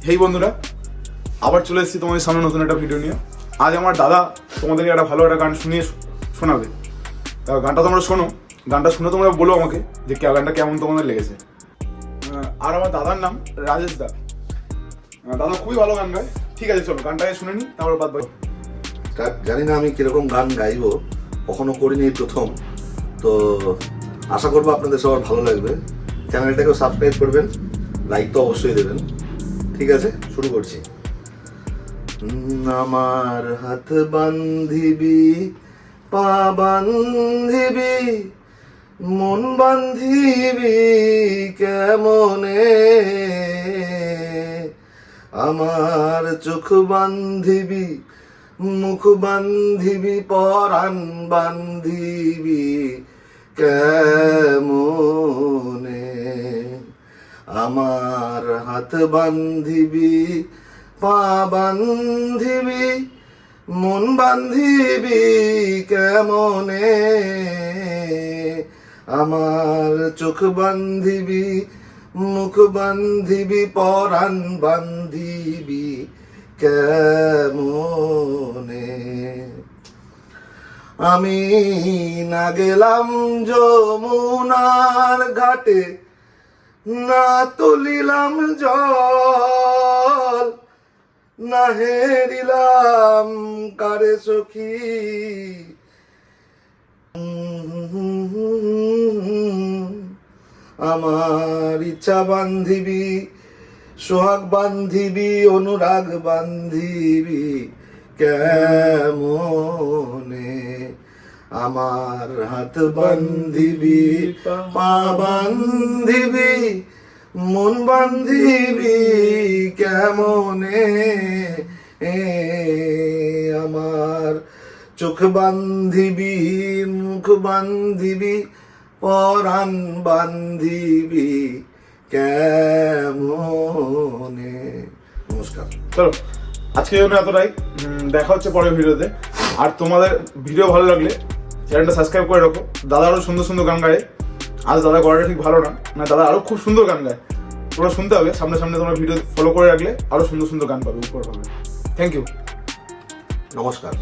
হেই বন্ধুরা, আবার চলে এসেছি তোমাদের সামনে নতুন একটা ভিডিও নিয়ে। আজ আমার দাদা তোমাদেরকে একটা ভালো একটা গান শুনিয়ে শোনাবে। গানটা তোমরা শোনো, গানটা শুনে তোমরা বলো আমাকে যে গানটা কেমন তোমাদের লেগেছে। আর আমার দাদার নাম রাজেশ দা। দাদা খুবই ভালো গান গায়। ঠিক আছে, চলো গানটাকে শুনে নিই, তারপর বাদ বাকি। জানি না আমি কিরকম গান গাইবো, কখনো করিনি, প্রথম। তো আশা করবো আপনাদের সবার ভালো লাগবে। চ্যানেলটাকেও সাবস্ক্রাইব করবেন, লাইক তো অবশ্যই দেবেন। ঠিক আছে, শুরু করছি। আমার হাত বান্ধিবি, পা বান্ধিবি, মন বান্ধিবি কেমনে, আমার চোখ বান্ধিবি, মুখ বান্ধিবি, পরাণ বান্ধিবি কেমনে, আমার হাত বান্ধিবি, পা বান্ধিবি, মন বান্ধিবি কেমনে, আমার চোখ বান্ধিবি, মুখ বান্ধিবি, পরাণ বান্ধিবি কেমনে। আমি না গেলাম যমুনার ঘাটে, না তুলিলাম জল, না হেরিলাম কারে সখী, আমার ইচ্ছা বান্ধিবি, সোহাগ বান্ধিবি, অনুরাগ বান্ধিবি কেমনে, আমার হাত বান্ধিবি, পা বান্ধিবি, মন বান্ধিবি কেমনে, আমার চোখ বান্ধিবি, মুখ বান্ধিবি, পরাণ বান্ধিবি কেমনে। নমস্কার। চলো আজকে জন্য এতটাই। দেখা হচ্ছে পরের ভিডিওতে। আর তোমাদের ভিডিও ভালো লাগলে চ্যানেলটা সাবস্ক্রাইব করে রাখো। দাদা আরও সুন্দর সুন্দর গান গায়। আজ দাদা গলাটা ঠিক ভালো না, দাদা আরও খুব সুন্দর গান গায়। তোমরা শুনতে হবে, সামনে সামনে তোমরা ভিডিও ফলো করে রাখলে আরও সুন্দর সুন্দর গান পাবে, উপর পাবে। থ্যাংক ইউ, নমস্কার।